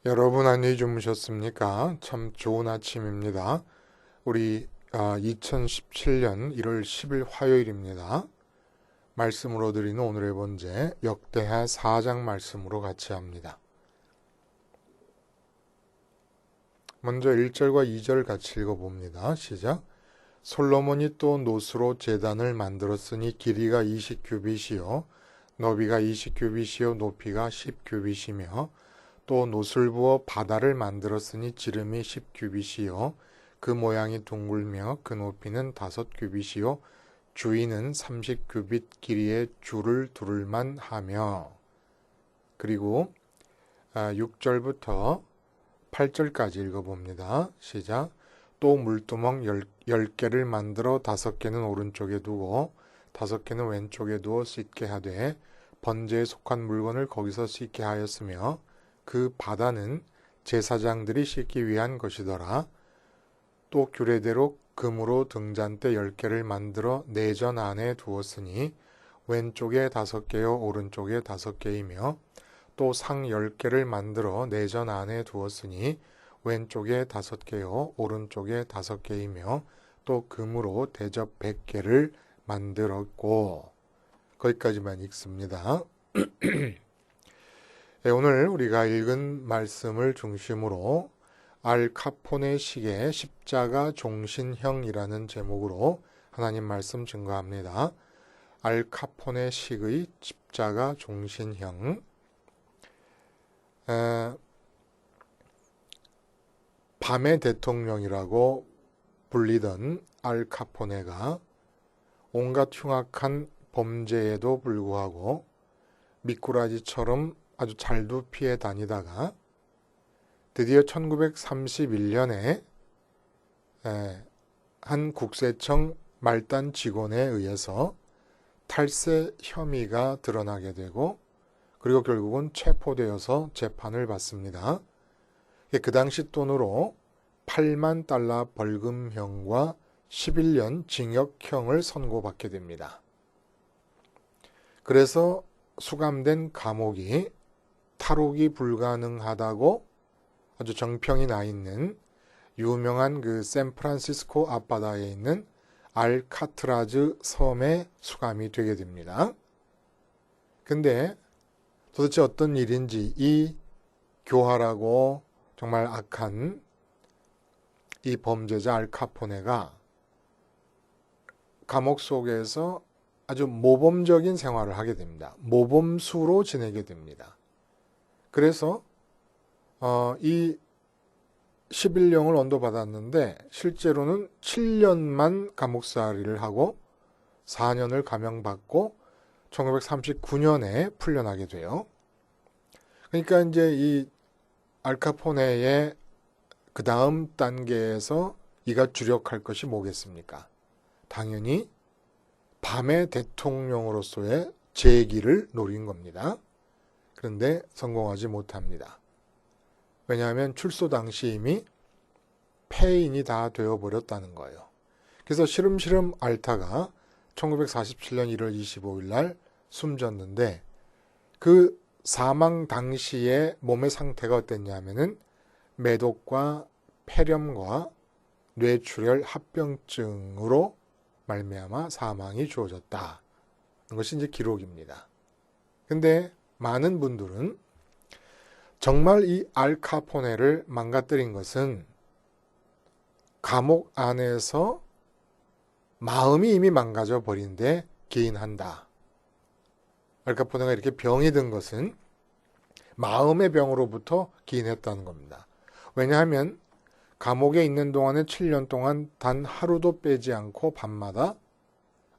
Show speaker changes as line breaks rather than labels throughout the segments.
여러분 안녕히 주무셨습니까? 참 좋은 아침입니다. 우리 2017년 1월 10일 화요일입니다. 말씀으로 드리는 오늘의 본제 역대하 4장 말씀으로 같이 합니다. 먼저 1절과 2절 같이 읽어봅니다. 시작. 솔로몬이 또 노스로 제단을 만들었으니 길이가 20규빗이요 너비가 20규빗이요 높이가 10규빗이며 또 노술 부어 바다를 만들었으니 지름이 10규빗이요 그 모양이 둥글며 그 높이는 5규빗이요 주위는 30규빗 길이의 줄을 두를만 하며. 그리고 6절부터 8절까지 읽어봅니다. 시작. 또 물두멍 10개를 만들어 5개는 오른쪽에 두고 5개는 왼쪽에 두어 씻게 하되 번제에 속한 물건을 거기서 씻게 하였으며 그 바다는 제사장들이 씻기 위한 것이더라. 또 규례대로 금으로 등잔대 10개를 만들어 내전 안에 두었으니 왼쪽에 5개요 오른쪽에 5개이며 또 상 10개를 만들어 내전 안에 두었으니 왼쪽에 5개요 오른쪽에 5개이며 또 금으로 대접 100개를 만들었고. 거기까지만 읽습니다. 오늘 우리가 읽은 말씀을 중심으로 알카포네 식의 십자가 종신형이라는 제목으로 하나님 말씀 증거합니다. 알카포네 식의 십자가 종신형. 밤의 대통령이라고 불리던 알카포네가 온갖 흉악한 범죄에도 불구하고 미꾸라지처럼 아주 잘도 피해 다니다가 드디어 1931년에 한 국세청 말단 직원에 의해서 탈세 혐의가 드러나게 되고 그리고 결국은 체포되어서 재판을 받습니다. 그 당시 돈으로 8만 달러 벌금형과 11년 징역형을 선고받게 됩니다. 그래서 수감된 감옥이 탈옥이 불가능하다고 아주 정평이 나 있는 유명한 그 샌프란시스코 앞바다에 있는 알카트라즈 섬에 수감이 되게 됩니다. 근데 도대체 어떤 일인지 이 교활하고 정말 악한 이 범죄자 알카포네가 감옥 속에서 아주 모범적인 생활을 하게 됩니다. 모범수로 지내게 됩니다. 그래서 이 11령을 언도받았는데 실제로는 7년만 감옥살이를 하고 4년을 감형받고 1939년에 풀려나게 돼요. 그러니까 이제 이 알카포네의 그 다음 단계에서 이가 주력할 것이 뭐겠습니까? 당연히 밤의 대통령으로서의 재기를 노린 겁니다. 그런데 성공하지 못합니다. 왜냐하면 출소 당시 이미 폐인이 다 되어버렸다는 거예요. 그래서 시름시름 앓다가 1947년 1월 25일 날 숨졌는데 그 사망 당시에 몸의 상태가 어땠냐면은 매독과 폐렴과 뇌출혈 합병증으로 말미암아 사망이 주어졌다. 이것이 이제 기록입니다. 근데 많은 분들은 정말 이 알카포네를 망가뜨린 것은 감옥 안에서 마음이 이미 망가져 버린 데 기인한다. 알카포네가 이렇게 병이 든 것은 마음의 병으로부터 기인했다는 겁니다. 왜냐하면 감옥에 있는 동안에 7년 동안 단 하루도 빼지 않고 밤마다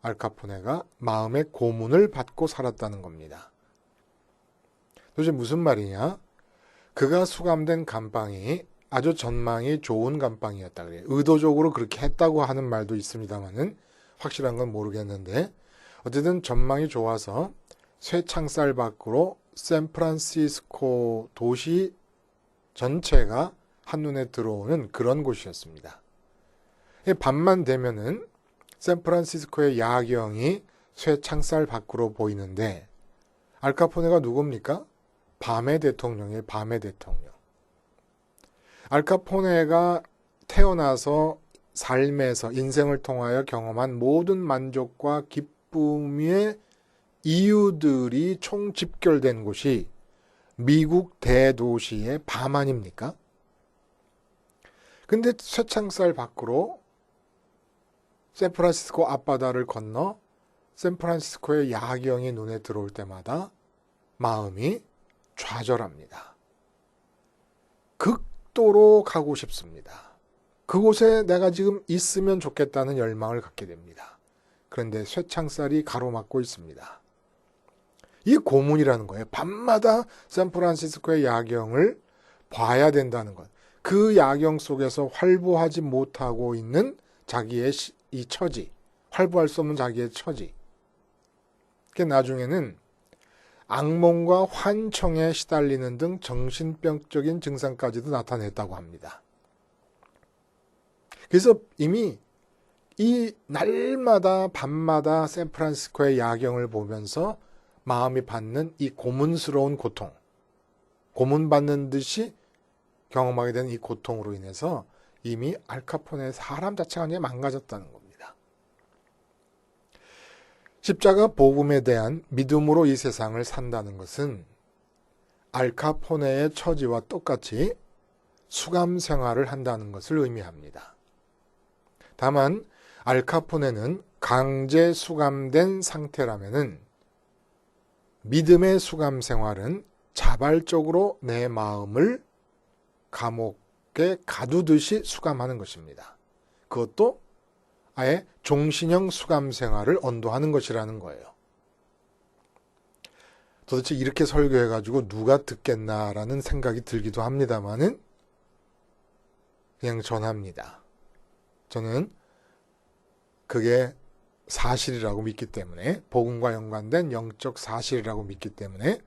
알카포네가 마음의 고문을 받고 살았다는 겁니다. 도대체 무슨 말이냐? 그가 수감된 감방이 아주 전망이 좋은 감방이었다 그래요. 의도적으로 그렇게 했다고 하는 말도 있습니다만은 확실한 건 모르겠는데 어쨌든 전망이 좋아서 쇠창살 밖으로 샌프란시스코 도시 전체가 한눈에 들어오는 그런 곳이었습니다. 밤만 되면은 샌프란시스코의 야경이 쇠창살 밖으로 보이는데 알카포네가 누굽니까? 밤의 대통령이에요. 밤의 대통령. 알카포네가 태어나서 삶에서 인생을 통하여 경험한 모든 만족과 기쁨의 이유들이 총집결된 곳이 미국 대도시의 밤 아닙니까? 근데 쇠창살 밖으로 샌프란시스코 앞바다를 건너 샌프란시스코의 야경이 눈에 들어올 때마다 마음이 좌절합니다. 극도로 가고 싶습니다. 그곳에 내가 지금 있으면 좋겠다는 열망을 갖게 됩니다. 그런데 쇠창살이 가로막고 있습니다. 이 고문이라는 거예요. 밤마다 샌프란시스코의 야경을 봐야 된다는 것. 그 야경 속에서 활보하지 못하고 있는 자기의 이 처지, 활보할 수 없는 자기의 처지. 그 나중에는 악몽과 환청에 시달리는 등 정신병적인 증상까지도 나타냈다고 합니다. 그래서 이미 이 날마다 밤마다 샌프란시스코의 야경을 보면서 마음이 받는 이 고문스러운 고통, 고문받는 듯이 경험하게 된 이 고통으로 인해서 이미 알카포네의 사람 자체가 완전히 망가졌다는 겁니다. 십자가 복음에 대한 믿음으로 이 세상을 산다는 것은 알카포네의 처지와 똑같이 수감 생활을 한다는 것을 의미합니다. 다만 알카포네는 강제 수감된 상태라면은 믿음의 수감 생활은 자발적으로 내 마음을 감옥에 가두듯이 수감하는 것입니다. 그것도 아예 종신형 수감 생활을 언도하는 것이라는 거예요. 도대체 이렇게 설교해가지고 누가 듣겠나라는 생각이 들기도 합니다만은 그냥 전합니다. 저는 그게 사실이라고 믿기 때문에, 복음과 연관된 영적 사실이라고 믿기 때문에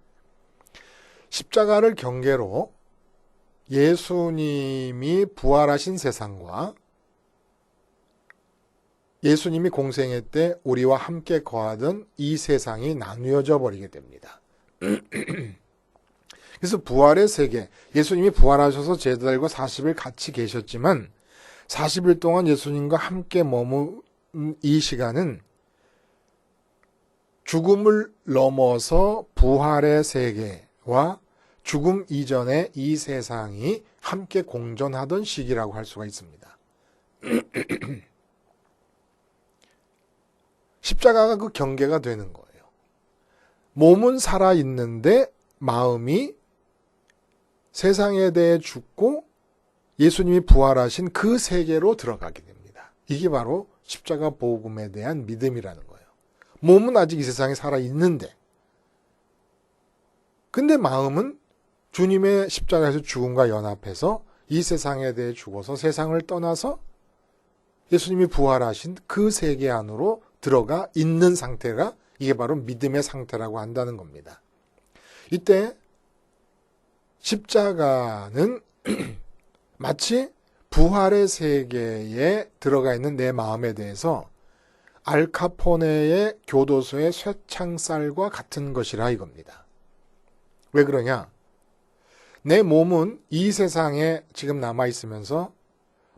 십자가를 경계로 예수님이 부활하신 세상과 예수님이 공생애 때 우리와 함께 거하던 이 세상이 나누어져 버리게 됩니다. 그래서 부활의 세계, 예수님이 부활하셔서 제자들과 40일 같이 계셨지만 40일 동안 예수님과 함께 머문 이 시간은 죽음을 넘어서 부활의 세계와 죽음 이전의 이 세상이 함께 공존하던 시기라고 할 수가 있습니다. 십자가가 그 경계가 되는 거예요. 몸은 살아있는데 마음이 세상에 대해 죽고 예수님이 부활하신 그 세계로 들어가게 됩니다. 이게 바로 십자가 복음에 대한 믿음이라는 거예요. 몸은 아직 이 세상에 살아있는데, 근데 마음은 주님의 십자가에서 죽음과 연합해서 이 세상에 대해 죽어서 세상을 떠나서 예수님이 부활하신 그 세계 안으로 들어가 있는 상태가 이게 바로 믿음의 상태라고 한다는 겁니다. 이때 십자가는 마치 부활의 세계에 들어가 있는 내 마음에 대해서 알카포네의 교도소의 쇠창살과 같은 것이라 이겁니다. 왜 그러냐? 내 몸은 이 세상에 지금 남아있으면서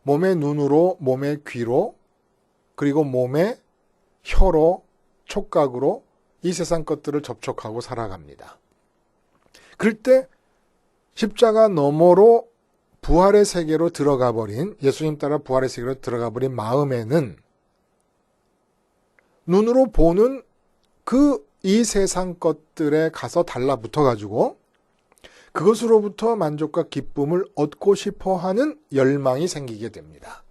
몸의 눈으로, 몸의 귀로, 그리고 몸의 혀로, 촉각으로 이 세상 것들을 접촉하고 살아갑니다. 그럴 때 십자가 너머로 부활의 세계로 들어가 버린, 예수님 따라 부활의 세계로 들어가 버린 마음에는 눈으로 보는 그 이 세상 것들에 가서 달라붙어 가지고 그것으로부터 만족과 기쁨을 얻고 싶어 하는 열망이 생기게 됩니다.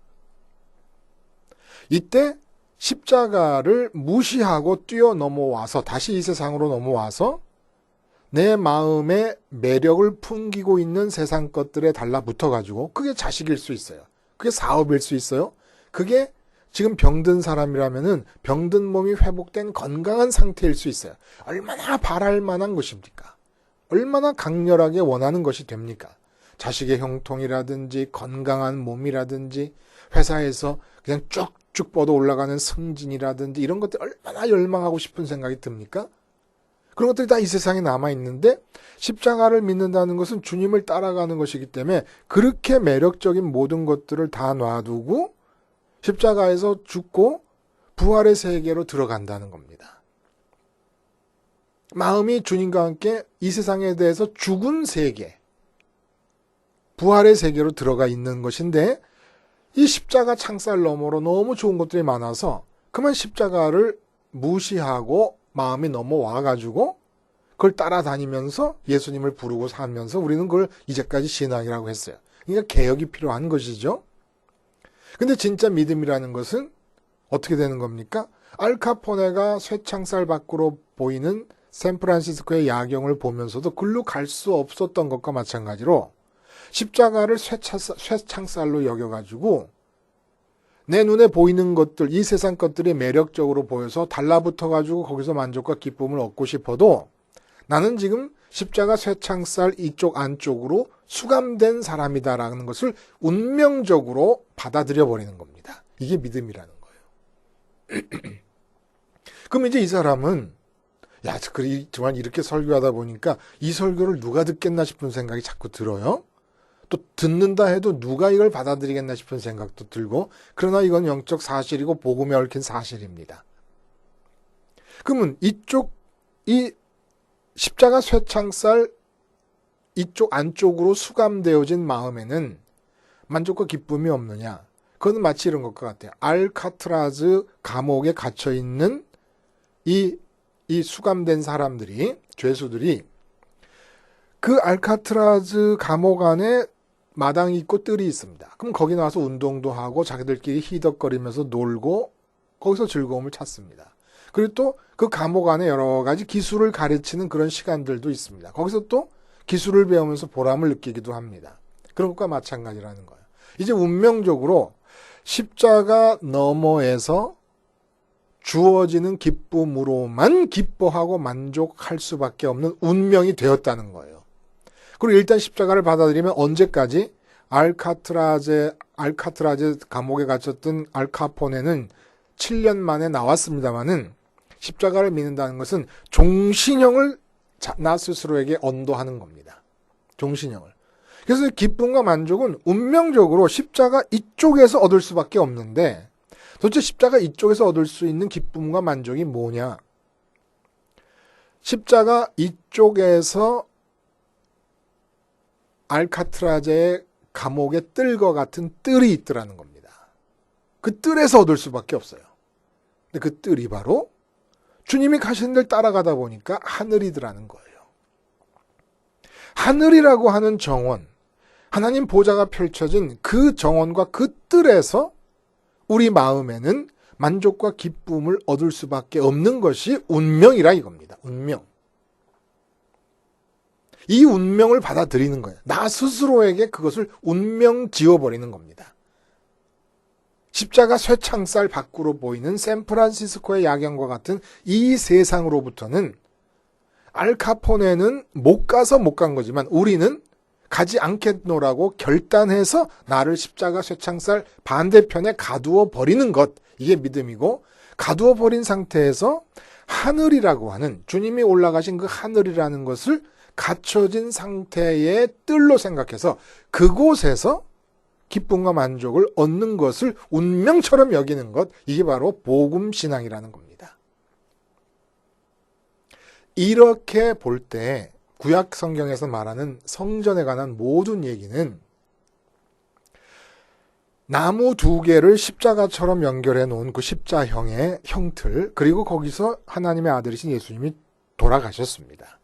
이때 십자가를 무시하고 뛰어넘어와서 다시 이 세상으로 넘어와서 내 마음의 매력을 풍기고 있는 세상 것들에 달라붙어 가지고 그게 자식일 수 있어요. 그게 사업일 수 있어요. 그게 지금 병든 사람이라면은 병든 몸이 회복된 건강한 상태일 수 있어요. 얼마나 바랄 만한 것입니까? 얼마나 강렬하게 원하는 것이 됩니까? 자식의 형통이라든지 건강한 몸이라든지 회사에서 그냥 쭉쭉 뻗어 올라가는 승진이라든지 이런 것들 얼마나 열망하고 싶은 생각이 듭니까? 그런 것들이 다 이 세상에 남아있는데 십자가를 믿는다는 것은 주님을 따라가는 것이기 때문에 그렇게 매력적인 모든 것들을 다 놔두고 십자가에서 죽고 부활의 세계로 들어간다는 겁니다. 마음이 주님과 함께 이 세상에 대해서 죽은 세계, 부활의 세계로 들어가 있는 것인데 이 십자가 창살 너머로 너무 좋은 것들이 많아서 그만 십자가를 무시하고 마음이 넘어와가지고 그걸 따라다니면서 예수님을 부르고 살면서 우리는 그걸 이제까지 신앙이라고 했어요. 그러니까 개혁이 필요한 것이죠. 근데 진짜 믿음이라는 것은 어떻게 되는 겁니까? 알카포네가 쇠창살 밖으로 보이는 샌프란시스코의 야경을 보면서도 글로 갈 수 없었던 것과 마찬가지로 십자가를 쇠창살로 여겨가지고 내 눈에 보이는 것들, 이 세상 것들이 매력적으로 보여서 달라붙어가지고 거기서 만족과 기쁨을 얻고 싶어도 나는 지금 십자가 쇠창살 이쪽 안쪽으로 수감된 사람이다라는 것을 운명적으로 받아들여 버리는 겁니다. 이게 믿음이라는 거예요. 그럼 이제 이 사람은 정말 이렇게 설교하다 보니까 이 설교를 누가 듣겠나 싶은 생각이 자꾸 들어요. 또 듣는다 해도 누가 이걸 받아들이겠나 싶은 생각도 들고, 그러나 이건 영적 사실이고 복음에 얽힌 사실입니다. 그러면 이 십자가 쇠창살 이쪽 안쪽으로 수감되어진 마음에는 만족과 기쁨이 없느냐? 그건 마치 이런 것과 같아요. 알카트라즈 감옥에 갇혀 있는 이 수감된 사람들이, 죄수들이 그 알카트라즈 감옥 안에 마당이 있고 뜰이 있습니다. 그럼 거기 나와서 운동도 하고 자기들끼리 히덕거리면서 놀고 거기서 즐거움을 찾습니다. 그리고 또 그 감옥 안에 여러 가지 기술을 가르치는 그런 시간들도 있습니다. 거기서 또 기술을 배우면서 보람을 느끼기도 합니다. 그런 것과 마찬가지라는 거예요. 이제 운명적으로 십자가 너머에서 주어지는 기쁨으로만 기뻐하고 만족할 수밖에 없는 운명이 되었다는 거예요. 그리고 일단 십자가를 받아들이면 언제까지 알카트라제 감옥에 갇혔던 알카포네는 7년 만에 나왔습니다마는 십자가를 믿는다는 것은 종신형을 나 스스로에게 언도하는 겁니다. 종신형을. 그래서 기쁨과 만족은 운명적으로 십자가 이쪽에서 얻을 수밖에 없는데 도대체 십자가 이쪽에서 얻을 수 있는 기쁨과 만족이 뭐냐? 십자가 이쪽에서 알카트라제의 감옥의 뜰과 같은 뜰이 있더라는 겁니다. 그 뜰에서 얻을 수밖에 없어요. 근데 그 뜰이 바로 주님이 가시는 길 따라가다 보니까 하늘이더라는 거예요. 하늘이라고 하는 정원, 하나님 보좌가 펼쳐진 그 정원과 그 뜰에서 우리 마음에는 만족과 기쁨을 얻을 수밖에 없는 것이 운명이라 이겁니다. 운명. 이 운명을 받아들이는 거예요. 나 스스로에게 그것을 운명 지어버리는 겁니다. 십자가 쇠창살 밖으로 보이는 샌프란시스코의 야경과 같은 이 세상으로부터는 알카포네는 못 가서 못 간 거지만 우리는 가지 않겠노라고 결단해서 나를 십자가 쇠창살 반대편에 가두어 버리는 것, 이게 믿음이고, 가두어 버린 상태에서 하늘이라고 하는, 주님이 올라가신 그 하늘이라는 것을 갇혀진 상태의 뜰로 생각해서 그곳에서 기쁨과 만족을 얻는 것을 운명처럼 여기는 것, 이게 바로 복음신앙이라는 겁니다. 이렇게 볼 때 구약 성경에서 말하는 성전에 관한 모든 얘기는 나무 2개를 십자가처럼 연결해 놓은 그 십자형의 형틀, 그리고 거기서 하나님의 아들이신 예수님이 돌아가셨습니다.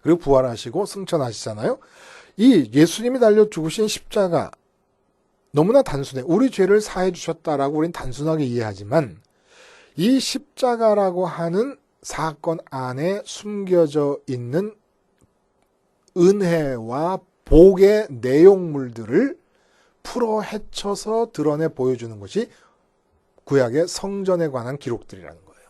그리고 부활하시고 승천하시잖아요. 이 예수님이 달려 죽으신 십자가, 너무나 단순해. 우리 죄를 사해 주셨다라고 우리는 단순하게 이해하지만 이 십자가라고 하는 사건 안에 숨겨져 있는 은혜와 복의 내용물들을 풀어 헤쳐서 드러내 보여주는 것이 구약의 성전에 관한 기록들이라는 거예요.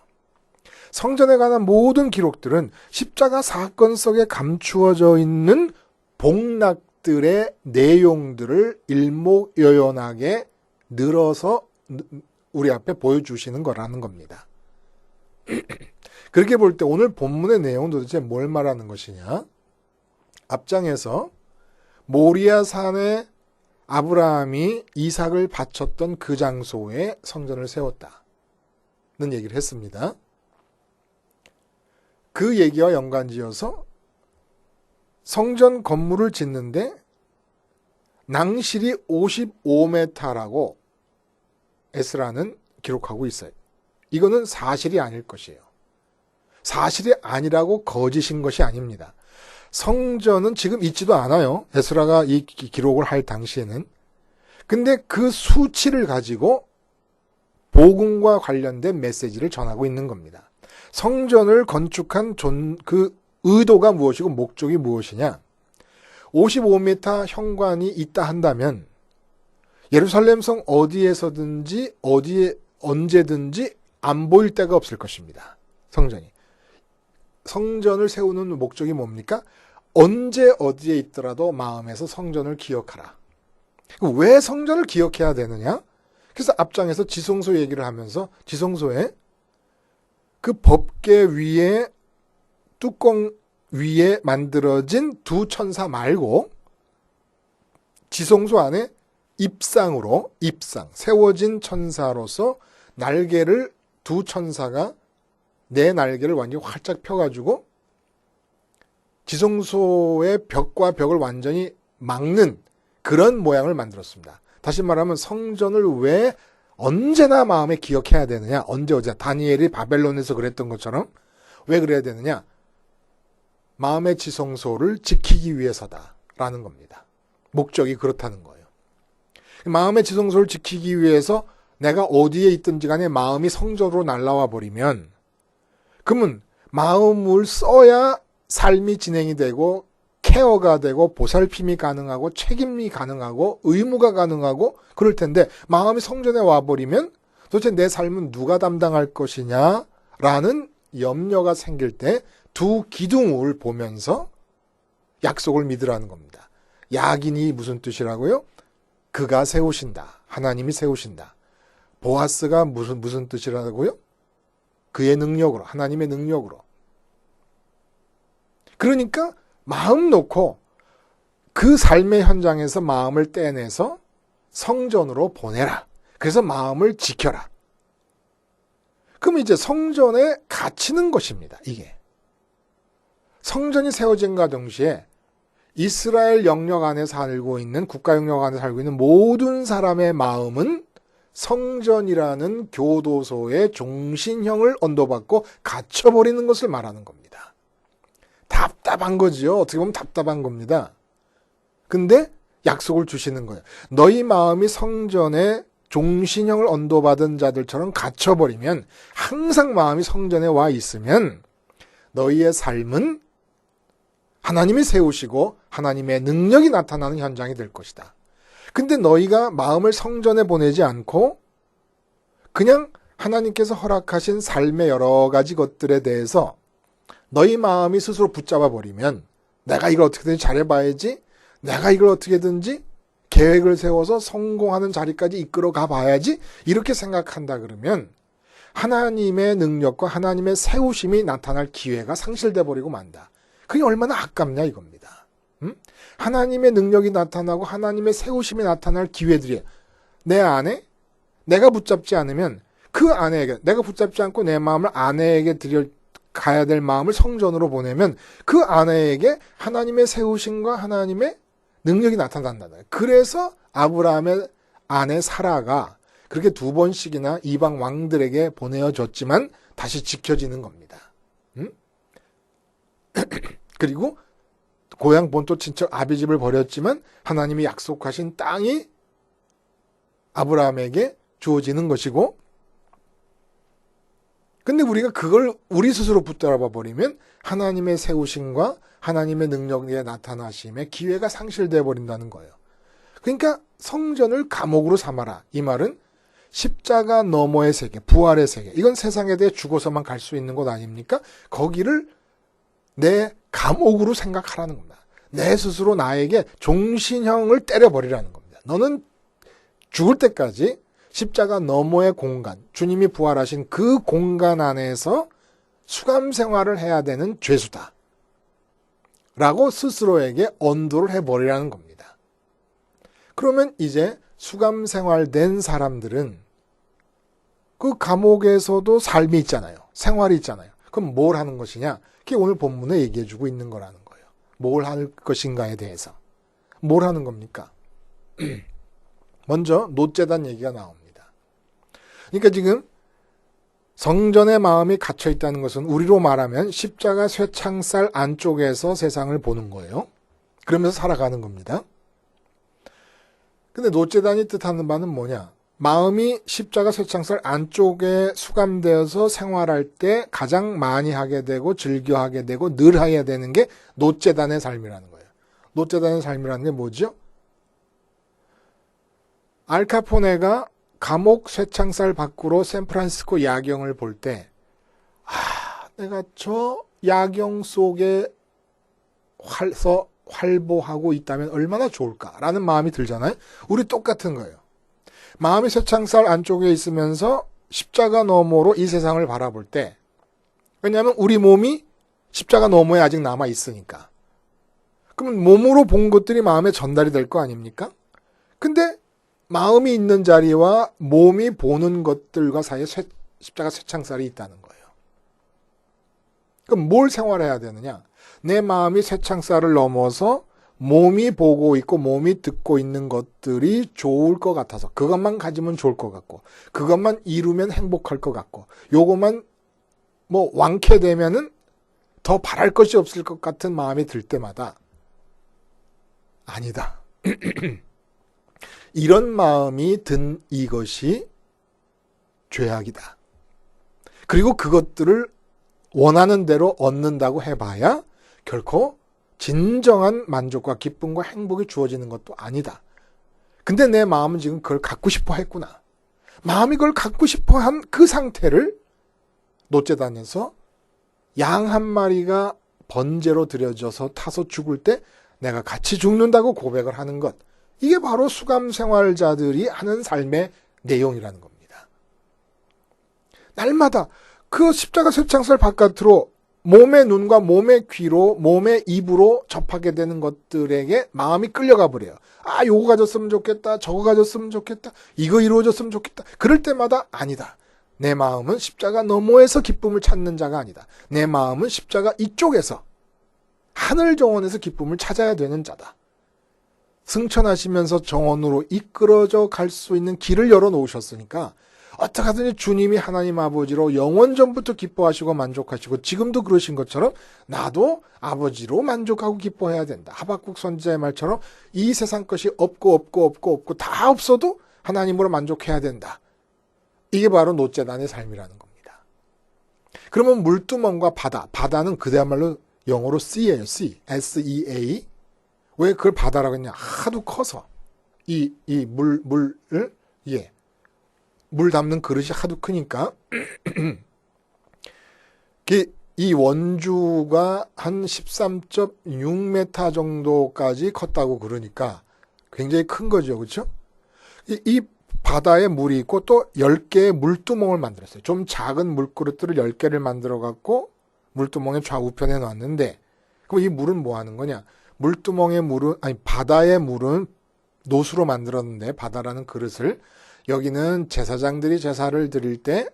성전에 관한 모든 기록들은 십자가 사건 속에 감추어져 있는 복락들의 내용들을 일목요연하게 늘어서 우리 앞에 보여주시는 거라는 겁니다. 그렇게 볼 때 오늘 본문의 내용은 도대체 뭘 말하는 것이냐? 앞장에서 모리아 산에 아브라함이 이삭을 바쳤던 그 장소에 성전을 세웠다는 얘기를 했습니다. 그 얘기와 연관지어서 성전 건물을 짓는데 낭실이 55m라고 에스라는 기록하고 있어요. 이거는 사실이 아닐 것이에요. 사실이 아니라고 거짓인 것이 아닙니다. 성전은 지금 있지도 않아요. 에스라가 이 기록을 할 당시에는. 근데 그 수치를 가지고 복음과 관련된 메시지를 전하고 있는 겁니다. 성전을 건축한 그 의도가 무엇이고 목적이 무엇이냐? 55m 현관이 있다 한다면 예루살렘 성 어디에서든지 언제든지 안 보일 데가 없을 것입니다. 성전이. 성전을 세우는 목적이 뭡니까? 언제 어디에 있더라도 마음에서 성전을 기억하라. 왜 성전을 기억해야 되느냐? 그래서 앞장에서 지성소 얘기를 하면서 지성소에 그 법궤 위에 뚜껑 위에 만들어진 두 천사 말고 지성소 안에 입상 세워진 천사로서 날개를 두 천사가 내 날개를 완전히 활짝 펴가지고 지성소의 벽과 벽을 완전히 막는 그런 모양을 만들었습니다. 다시 말하면 성전을 왜 언제나 마음에 기억해야 되느냐? 언제 다니엘이 바벨론에서 그랬던 것처럼 왜 그래야 되느냐? 마음의 지성소를 지키기 위해서다라는 겁니다. 목적이 그렇다는 거예요. 마음의 지성소를 지키기 위해서 내가 어디에 있든지 간에 마음이 성전으로 날아와 버리면 그러면 마음을 써야 삶이 진행이 되고 케어가 되고 보살핌이 가능하고 책임이 가능하고 의무가 가능하고 그럴 텐데 마음이 성전에 와버리면 도대체 내 삶은 누가 담당할 것이냐라는 염려가 생길 때 두 기둥을 보면서 약속을 믿으라는 겁니다. 야긴이 무슨 뜻이라고요? 그가 세우신다. 하나님이 세우신다. 보아스가 무슨 뜻이라고요? 그의 능력으로, 하나님의 능력으로. 그러니까 마음 놓고 그 삶의 현장에서 마음을 떼내서 성전으로 보내라. 그래서 마음을 지켜라. 그럼 이제 성전에 갇히는 것입니다. 이게. 성전이 세워진과 동시에 이스라엘 영역 안에 살고 있는, 국가 영역 안에 살고 있는 모든 사람의 마음은 성전이라는 교도소의 종신형을 언도받고 갇혀버리는 것을 말하는 겁니다. 답답한 거지요. 어떻게 보면 답답한 겁니다. 근데 약속을 주시는 거예요. 너희 마음이 성전에 종신형을 언도받은 자들처럼 갇혀버리면 항상 마음이 성전에 와 있으면 너희의 삶은 하나님이 세우시고 하나님의 능력이 나타나는 현장이 될 것이다. 근데 너희가 마음을 성전에 보내지 않고 그냥 하나님께서 허락하신 삶의 여러 가지 것들에 대해서 너희 마음이 스스로 붙잡아 버리면 내가 이걸 어떻게든지 잘해봐야지, 내가 이걸 어떻게든지 계획을 세워서 성공하는 자리까지 이끌어 가봐야지 이렇게 생각한다 그러면 하나님의 능력과 하나님의 세우심이 나타날 기회가 상실돼 버리고 만다. 그게 얼마나 아깝냐 이겁니다. 하나님의 능력이 나타나고 하나님의 세우심이 나타날 기회들이 내 안에 내가 붙잡지 않으면 그 아내에게, 내가 붙잡지 않고 내 마음을 아내에게 가야 될 마음을 성전으로 보내면 그 아내에게 하나님의 세우심과 하나님의 능력이 나타난다. 그래서 아브라함의 아내 사라가 그렇게 두 번씩이나 이방 왕들에게 보내어졌지만 다시 지켜지는 겁니다. 그리고 고향 본토 친척 아비집을 버렸지만 하나님이 약속하신 땅이 아브라함에게 주어지는 것이고, 근데 우리가 그걸 우리 스스로 붙잡아 버리면 하나님의 세우심과 하나님의 능력에 나타나심의 기회가 상실되어 버린다는 거예요. 그러니까 성전을 감옥으로 삼아라. 이 말은 십자가 너머의 세계, 부활의 세계, 이건 세상에 대해 죽어서만 갈 수 있는 곳 아닙니까? 거기를 내 감옥으로 생각하라는 겁니다. 내 스스로 나에게 종신형을 때려버리라는 겁니다. 너는 죽을 때까지 십자가 너머의 공간, 주님이 부활하신 그 공간 안에서 수감 생활을 해야 되는 죄수다. 라고 스스로에게 언도를 해버리라는 겁니다. 그러면 이제 수감 생활된 사람들은 그 감옥에서도 삶이 있잖아요. 생활이 있잖아요. 그럼 뭘 하는 것이냐? 그게 오늘 본문에 얘기해주고 있는 거라는 거예요. 뭘 할 것인가에 대해서. 뭘 하는 겁니까? 먼저 노제단 얘기가 나옵니다. 그러니까 지금 성전의 마음이 갇혀 있다는 것은 우리로 말하면 십자가 쇠창살 안쪽에서 세상을 보는 거예요. 그러면서 살아가는 겁니다. 근데 노제단이 뜻하는 바는 뭐냐? 마음이 십자가 쇠창살 안쪽에 수감되어서 생활할 때 가장 많이 하게 되고 즐겨하게 되고 늘 해야 되는 게 노제단의 삶이라는 거예요. 노제단의 삶이라는 게 뭐죠? 알카포네가 감옥 쇠창살 밖으로 샌프란시스코 야경을 볼 때, 내가 저 야경 속에 활보하고 있다면 얼마나 좋을까라는 마음이 들잖아요. 우리 똑같은 거예요. 마음이 쇠창살 안쪽에 있으면서 십자가 너머로 이 세상을 바라볼 때, 왜냐하면 우리 몸이 십자가 너머에 아직 남아 있으니까. 그러면 몸으로 본 것들이 마음에 전달이 될 거 아닙니까? 근데 마음이 있는 자리와 몸이 보는 것들과 사이에 십자가 쇠창살이 있다는 거예요. 그럼 뭘 생활해야 되느냐? 내 마음이 쇠창살을 넘어서 몸이 보고 있고 몸이 듣고 있는 것들이 좋을 것 같아서 그것만 가지면 좋을 것 같고 그것만 이루면 행복할 것 같고 요것만 완쾌되면은 더 바랄 것이 없을 것 같은 마음이 들 때마다 아니다. 이런 마음이 든 이것이 죄악이다. 그리고 그것들을 원하는 대로 얻는다고 해봐야 결코 진정한 만족과 기쁨과 행복이 주어지는 것도 아니다. 근데 내 마음은 지금 그걸 갖고 싶어 했구나. 마음이 그걸 갖고 싶어 한 그 상태를 노제단에서 양 한 마리가 번제로 드려져서 타서 죽을 때 내가 같이 죽는다고 고백을 하는 것. 이게 바로 수감 생활자들이 하는 삶의 내용이라는 겁니다. 날마다 그 십자가 쇠창살 바깥으로 몸의 눈과 몸의 귀로 몸의 입으로 접하게 되는 것들에게 마음이 끌려가 버려요. 요거 가졌으면 좋겠다. 저거 가졌으면 좋겠다. 이거 이루어졌으면 좋겠다. 그럴 때마다 아니다. 내 마음은 십자가 너머에서 기쁨을 찾는 자가 아니다. 내 마음은 십자가 이쪽에서 하늘 정원에서 기쁨을 찾아야 되는 자다. 승천하시면서 정원으로 이끌어져 갈 수 있는 길을 열어놓으셨으니까 어떻게 하든지 주님이 하나님 아버지로 영원 전부터 기뻐하시고 만족하시고 지금도 그러신 것처럼 나도 아버지로 만족하고 기뻐해야 된다. 하박국 선지자의 말처럼 이 세상 것이 없고 다 없어도 하나님으로 만족해야 된다. 이게 바로 노제단의 삶이라는 겁니다. 그러면 물두멍과 바다는 그야말로 영어로 C예요. C, S-E-A. 왜 그걸 바다라고 했냐? 하도 커서 물 담는 그릇이 하도 크니까 이 원주가 한 13.6m 정도까지 컸다고 그러니까 굉장히 큰 거죠. 그렇죠? 이 바다에 물이 있고 또 10개의 물두멍을 만들었어요. 좀 작은 물그릇들을 10개를 만들어 갖고 물두멍의 좌우편에 놨는데 그럼 이 물은 뭐 하는 거냐? 바다의 물은 노수로 만들었는데 바다라는 그릇을 여기는 제사장들이 제사를 드릴 때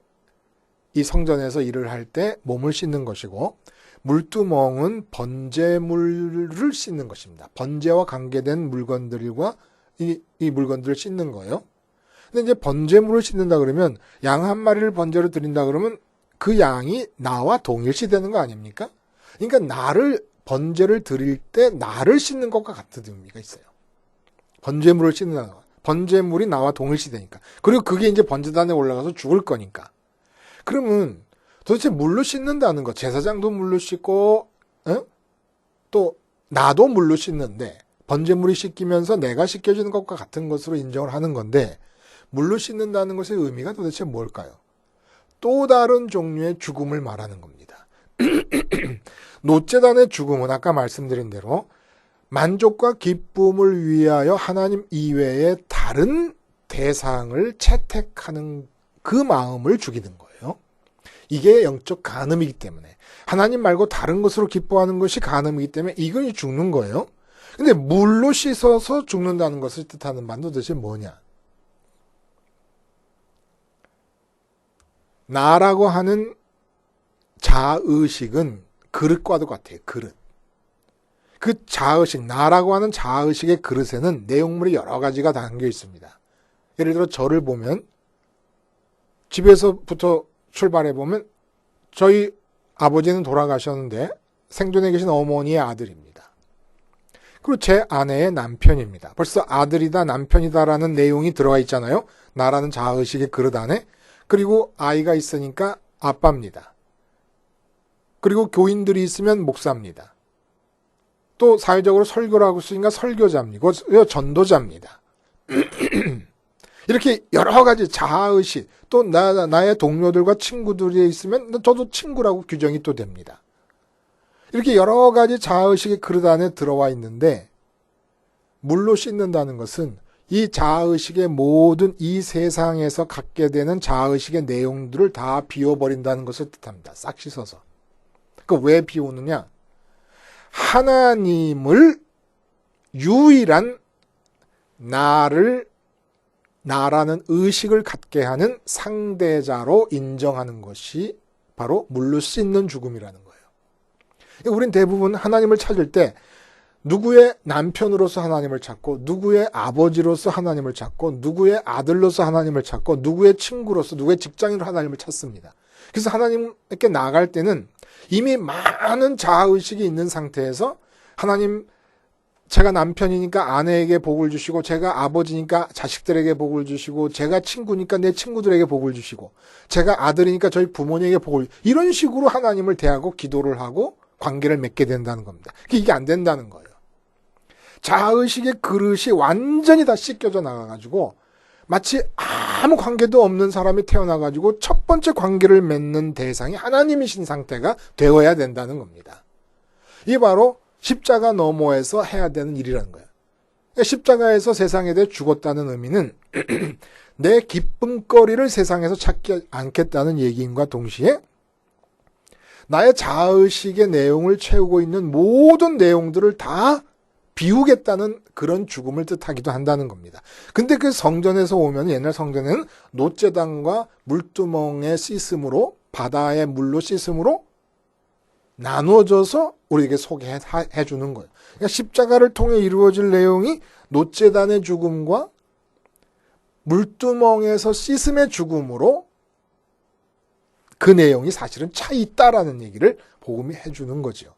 이 성전에서 일을 할 때 몸을 씻는 것이고 물두멍은 번제물을 씻는 것입니다. 번제와 관계된 물건들과 이 물건들을 씻는 거예요. 근데 이제 번제물을 씻는다 그러면 양 한 마리를 번제로 드린다 그러면 그 양이 나와 동일시 되는 거 아닙니까? 그러니까 번제를 드릴 때 나를 씻는 것과 같은 의미가 있어요. 번제물을 씻는다는 거. 번제물이 나와 동일시 되니까. 그리고 그게 이제 번제단에 올라가서 죽을 거니까. 그러면 도대체 물로 씻는다는 거. 제사장도 물로 씻고 또 나도 물로 씻는데 번제물이 씻기면서 내가 씻겨지는 것과 같은 것으로 인정을 하는 건데 물로 씻는다는 것의 의미가 도대체 뭘까요? 또 다른 종류의 죽음을 말하는 겁니다. 노제단의 죽음은 아까 말씀드린 대로 만족과 기쁨을 위하여 하나님 이외의 다른 대상을 채택하는 그 마음을 죽이는 거예요. 이게 영적 간음이기 때문에 하나님 말고 다른 것으로 기뻐하는 것이 간음이기 때문에 이건 죽는 거예요. 근데 물로 씻어서 죽는다는 것을 뜻하는 말은 도대체 뭐냐? 나라고 하는 자의식은 그릇과도 같아요. 그릇. 그 자의식, 나라고 하는 자의식의 그릇에는 내용물이 여러 가지가 담겨 있습니다. 예를 들어 저를 보면 집에서부터 출발해 보면 저희 아버지는 돌아가셨는데 생존해 계신 어머니의 아들입니다. 그리고 제 아내의 남편입니다. 벌써 아들이다 남편이다라는 내용이 들어가 있잖아요. 나라는 자의식의 그릇 안에. 그리고 아이가 있으니까 아빠입니다. 그리고 교인들이 있으면 목사입니다. 또 사회적으로 설교를 하고 있으니까 설교자입니다. 전도자입니다. 이렇게 여러 가지 자아의식, 또 나의 동료들과 친구들이 있으면 저도 친구라고 규정이 또 됩니다. 이렇게 여러 가지 자아의식의 그릇 안에 들어와 있는데 물로 씻는다는 것은 이 자아의식의 모든 이 세상에서 갖게 되는 자아의식의 내용들을 다 비워버린다는 것을 뜻합니다. 싹 씻어서. 왜 비우느냐? 하나님을 유일한 나라는 의식을 갖게 하는 상대자로 인정하는 것이 바로 물로 씻는 죽음이라는 거예요. 우린 대부분 하나님을 찾을 때 누구의 남편으로서 하나님을 찾고 누구의 아버지로서 하나님을 찾고 누구의 아들로서 하나님을 찾고 누구의 친구로서 누구의 직장인으로 하나님을 찾습니다. 그래서 하나님께 나아갈 때는 이미 많은 자아의식이 있는 상태에서 하나님, 제가 남편이니까 아내에게 복을 주시고 제가 아버지니까 자식들에게 복을 주시고 제가 친구니까 내 친구들에게 복을 주시고 제가 아들이니까 저희 부모님에게 복을 이런 식으로 하나님을 대하고 기도를 하고 관계를 맺게 된다는 겁니다. 이게 안 된다는 거예요. 자아의식의 그릇이 완전히 다 씻겨져 나가가지고 마치 아무 관계도 없는 사람이 태어나가지고 첫 번째 관계를 맺는 대상이 하나님이신 상태가 되어야 된다는 겁니다. 이게 바로 십자가 너머에서 해야 되는 일이라는 거예요. 십자가에서 세상에 대해 죽었다는 의미는 내 기쁨거리를 세상에서 찾지 않겠다는 얘기인과 동시에 나의 자아의식의 내용을 채우고 있는 모든 내용들을 다 비우겠다는 그런 죽음을 뜻하기도 한다는 겁니다. 근데 그 성전에서 오면 옛날 성전에는 놋제단과 물두멍의 씻음으로 바다의 물로 씻음으로 나누어져서 우리에게 소개해 주는 거예요. 그러니까 십자가를 통해 이루어질 내용이 놋제단의 죽음과 물두멍에서 씻음의 죽음으로 그 내용이 사실은 차이 있다라는 얘기를 복음이 해주는 거죠.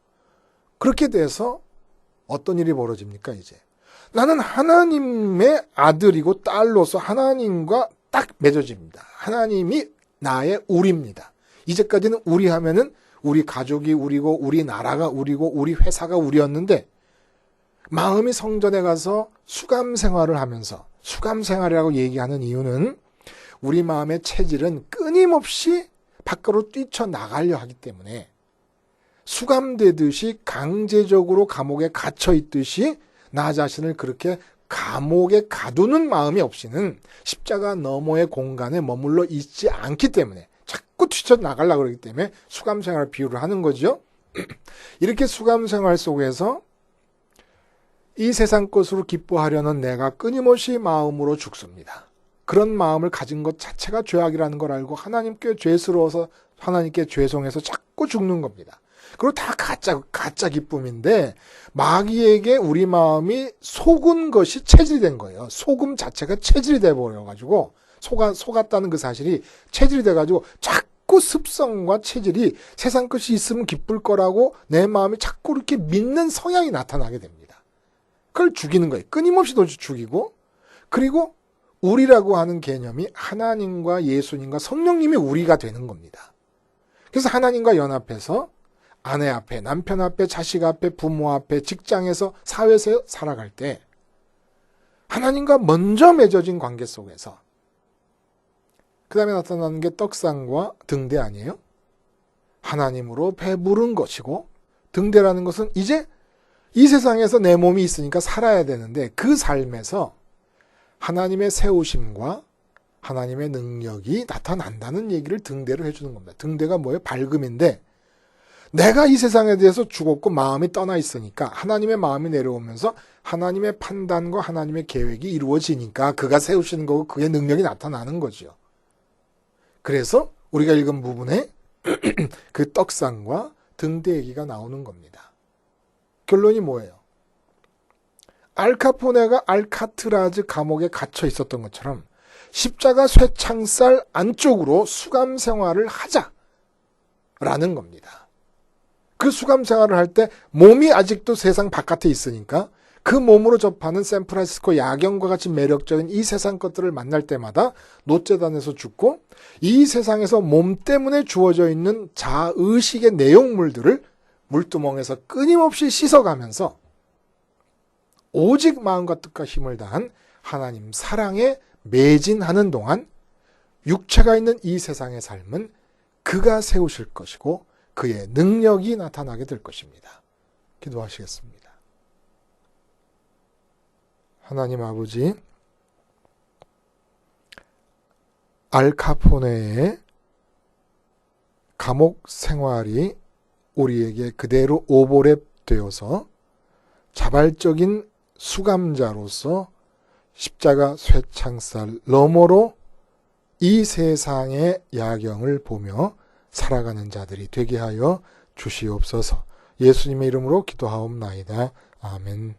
그렇게 돼서 어떤 일이 벌어집니까, 이제? 나는 하나님의 아들이고 딸로서 하나님과 딱 맺어집니다. 하나님이 나의 우리입니다. 이제까지는 우리 하면은 우리 가족이 우리고 우리 나라가 우리고 우리 회사가 우리였는데 마음이 성전에 가서 수감 생활을 하면서 수감 생활이라고 얘기하는 이유는 우리 마음의 체질은 끊임없이 밖으로 뛰쳐나가려 하기 때문에 수감되듯이 강제적으로 감옥에 갇혀 있듯이 나 자신을 그렇게 감옥에 가두는 마음이 없이는 십자가 너머의 공간에 머물러 있지 않기 때문에 자꾸 뛰쳐나가려고 그러기 때문에 수감생활 비유를 하는 거죠. 이렇게 수감생활 속에서 이 세상 것으로 기뻐하려는 내가 끊임없이 마음으로 죽습니다. 그런 마음을 가진 것 자체가 죄악이라는 걸 알고 하나님께 죄스러워서 하나님께 죄송해서 자꾸 죽는 겁니다. 그리고 다 가짜 기쁨인데 마귀에게 우리 마음이 속은 것이 체질이 된 거예요. 속음 자체가 체질이 돼버려가지고 속았다는 그 사실이 체질이 돼가지고 자꾸 습성과 체질이 세상 것이 있으면 기쁠 거라고 내 마음이 자꾸 이렇게 믿는 성향이 나타나게 됩니다. 그걸 죽이는 거예요. 끊임없이 죽이고 그리고 우리라고 하는 개념이 하나님과 예수님과 성령님이 우리가 되는 겁니다. 그래서 하나님과 연합해서 아내 앞에, 남편 앞에, 자식 앞에, 부모 앞에, 직장에서, 사회에서 살아갈 때 하나님과 먼저 맺어진 관계 속에서 그 다음에 나타나는 게 떡상과 등대 아니에요? 하나님으로 배부른 것이고 등대라는 것은 이제 이 세상에서 내 몸이 있으니까 살아야 되는데 그 삶에서 하나님의 세우심과 하나님의 능력이 나타난다는 얘기를 등대로 해주는 겁니다. 등대가 뭐예요? 밝음인데 내가 이 세상에 대해서 죽었고 마음이 떠나 있으니까 하나님의 마음이 내려오면서 하나님의 판단과 하나님의 계획이 이루어지니까 그가 세우시는 거고 그의 능력이 나타나는 거죠. 그래서 우리가 읽은 부분에 그 떡상과 등대 얘기가 나오는 겁니다. 결론이 뭐예요? 알카포네가 알카트라즈 감옥에 갇혀 있었던 것처럼 십자가 쇠창살 안쪽으로 수감 생활을 하자라는 겁니다. 그 수감 생활을 할 때 몸이 아직도 세상 바깥에 있으니까 그 몸으로 접하는 샌프란시스코 야경과 같이 매력적인 이 세상 것들을 만날 때마다 노제단에서 죽고 이 세상에서 몸 때문에 주어져 있는 자의식의 내용물들을 물두멍에서 끊임없이 씻어가면서 오직 마음과 뜻과 힘을 다한 하나님 사랑에 매진하는 동안 육체가 있는 이 세상의 삶은 그가 세우실 것이고 그의 능력이 나타나게 될 것입니다. 기도하시겠습니다. 하나님 아버지, 알카포네의 감옥 생활이 우리에게 그대로 오버랩 되어서 자발적인 수감자로서 십자가 쇠창살 너머로 이 세상의 야경을 보며 살아가는 자들이 되게 하여 주시옵소서. 예수님의 이름으로 기도하옵나이다. 아멘.